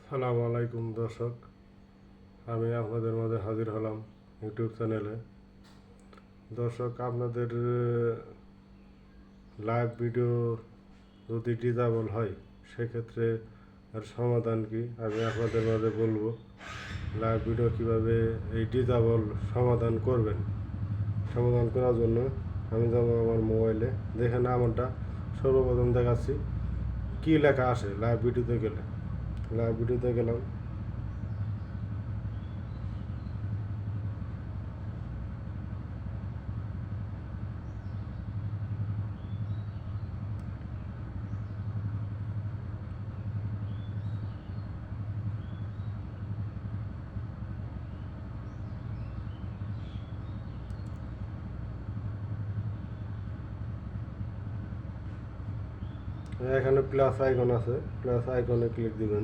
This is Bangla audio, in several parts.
সালাম আলাইকুম দর্শক, আমি আপনাদের মাঝে হাজির হলাম ইউটিউব চ্যানেলে। দর্শক, আপনাদের লাইভ ভিডিও যদি ডিজেবল হয় সেক্ষেত্রে এর সমাধান কি আমি আপনাদের মাঝে বলবো। লাইভ ভিডিও কীভাবে এই ডিজেবল সমাধান করবেন। সমাধান করার জন্য আমি যাব আমার মোবাইলে, যেখানে আমারটা সর্বপ্রথম দেখাচ্ছি কী লেখা আসে লাইভ ভিডিওতে গেলে। লাইভ ভিডিওতে গেলাম, এখানে প্লাস আইকন আছে, প্লাস আইকনে ক্লিক দিবেন।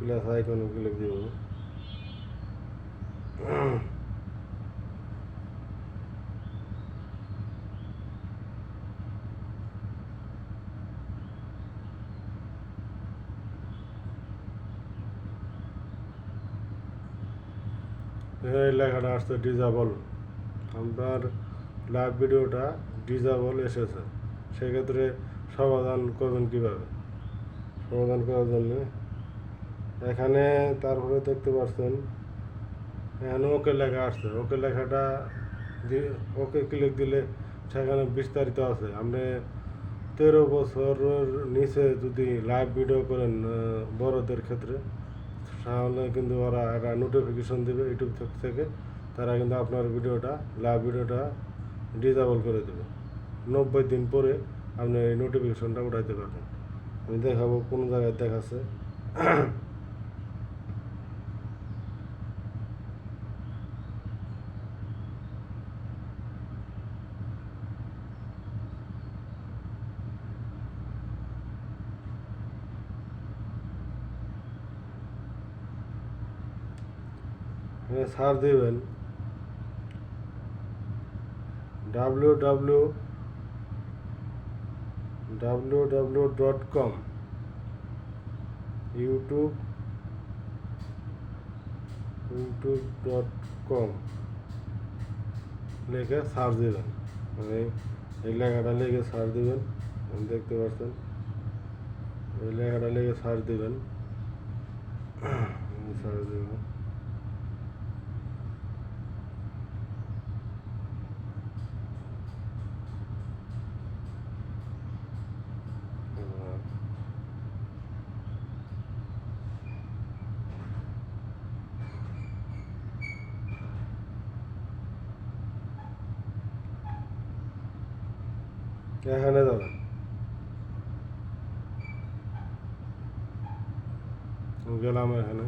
প্লাস আইকনে ক্লিক দিব। এই লেখাটা আসছে ডিজেবল। আপনার লাইভ ভিডিওটা ডিজেবল এসেছে, সেক্ষেত্রে সমাধান করবেন কীভাবে। সমাধান করার জন্য এখানে তারপরে দেখতে পাচ্ছেন এখানে ওকে লেখা আসছে। ওকে লেখাটা ওকে ক্লিক দিলে সেখানে বিস্তারিত আছে। আপনি 13 বছরের নিচে যদি লাইভ ভিডিও করেন বড়দের ক্ষেত্রে, তাহলে কিন্তু ওরা একটা নোটিফিকেশন দেবে ইউটিউব থেকে। তারা কিন্তু আপনার ভিডিওটা, লাইভ ভিডিওটা ডিজেবল করে দেবে। 90 দিন পরে আপনি এই নোটিফিকেশনটা উঠাইতে পারবেন। আমি দেখাবো কোন জায়গায় দেখাচ্ছে। সার দেবেন www.com youtube.com লিখে সার্চ দেবেন। মানে এই লেখাটা লিখে সার্চ দেবেন। দেখতে পাচ্ছেন এই লেখাটা লিখে সার্চ দেবেন। সার্চ দেবেন। এখানে যাবেন, গেলাম এখানে।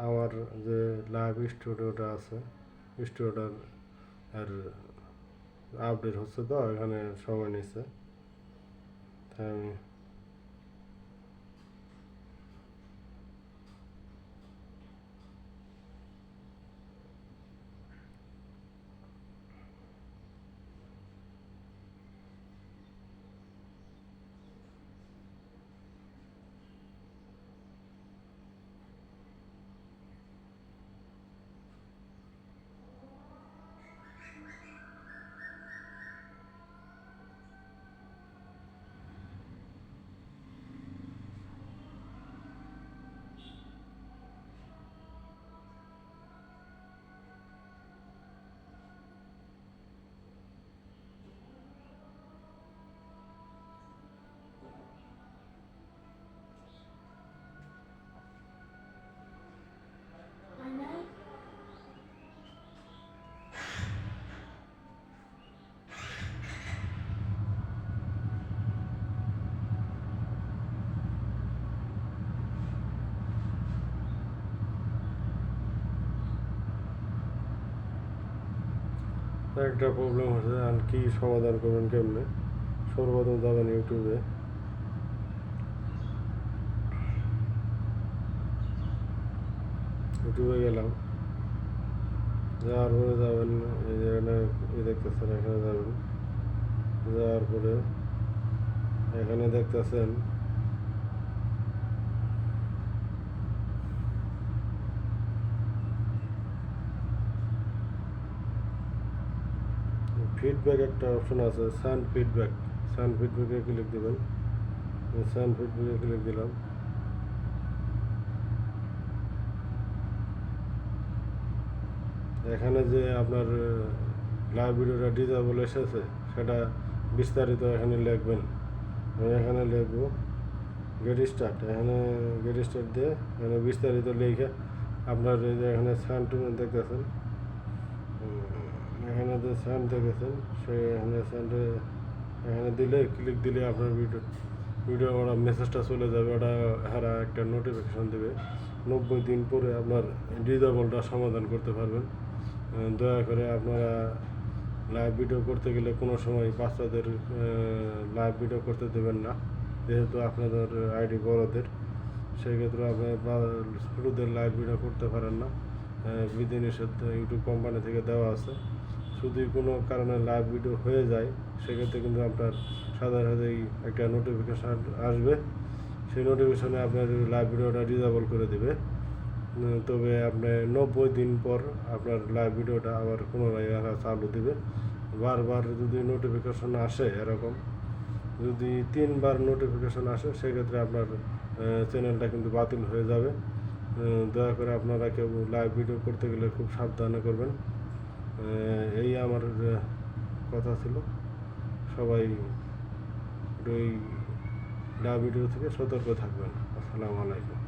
আমার যে লাইভ স্টুডিওটা আছে, স্টুডিওটার আর আপডেট হচ্ছে, তো এখানে সময় নিচ্ছে, তাই আমি একটা প্রবলেম হচ্ছে, আর কি সমাধান করবেন কেমনে? সর্বপ্রথম যাবেন ইউটিউবে, গেলাম, যাওয়ার পরে যাবেন এই যে এখানে দেখতেছেন, এখানে যাবেন, যাওয়ার পরে এখানে দেখতেছেন ফিডব্যাক একটা অপশন আছে, সান ফিডব্যাকে ক্লিক দেবেন। সান ফিডব্যাকে ক্লিক দিলাম। এখানে যে আপনার লাইভ ভিডিওটা ডিজেবল এসেছে সেটা বিস্তারিত এখানে লিখবেন। আমি এখানে লিখবো গেট স্টার্ট, এখানে গেট স্টার্ট দিয়ে এখানে বিস্তারিত লিখে আপনার এই যে এখানে সাউন্ড দেখতেছেন, এখানে যে সাউন্ড দেখেছেন সেই এখানে সাউন্ডে এখানে দিলে ক্লিক দিলে আপনার ভিডিও ওরা মেসেজটা চলে যাবে, ওটা হারা একটা নোটিফিকেশান দেবে। 90 দিন পরে আপনার ডিজেবলটা সমাধান করতে পারবেন। দয়া করে আপনারা লাইভ ভিডিও করতে গেলে কোনো সময় বাচ্চাদের লাইভ ভিডিও করতে দেবেন না, যেহেতু আপনাদের আইডি বড়দের, সেক্ষেত্রে আপনার ছোটোদের লাইভ ভিডিও করতে পারেন না, বিধিনিষেধ ইউটিউব কোম্পানি থেকে দেওয়া আছে। যদি কোনো কারণে লাইভ ভিডিও হয়ে যায় সেক্ষেত্রে কিন্তু আপনার সাথে একটা নোটিফিকেশান আসবে, সেই নোটিফিকেশানে আপনার লাইভ ভিডিওটা ডিজেবল করে দেবে। তবে আপনার 90 দিন পর আপনার লাইভ ভিডিওটা আবার পুনরায় চালু দেবে। বারবার যদি নোটিফিকেশন আসে এরকম, যদি 3বার নোটিফিকেশন আসে সেক্ষেত্রে আপনার চ্যানেলটা কিন্তু বাতিল হয়ে যাবে। দয়া করে আপনারা কেউ লাইভ ভিডিও করতে গেলে খুব সাবধানে করবেন। এই আমার কথা ছিল। সবাই এই লাইভ ভিডিও থেকে সতর্ক থাকবেন। আসসালামু আলাইকুম।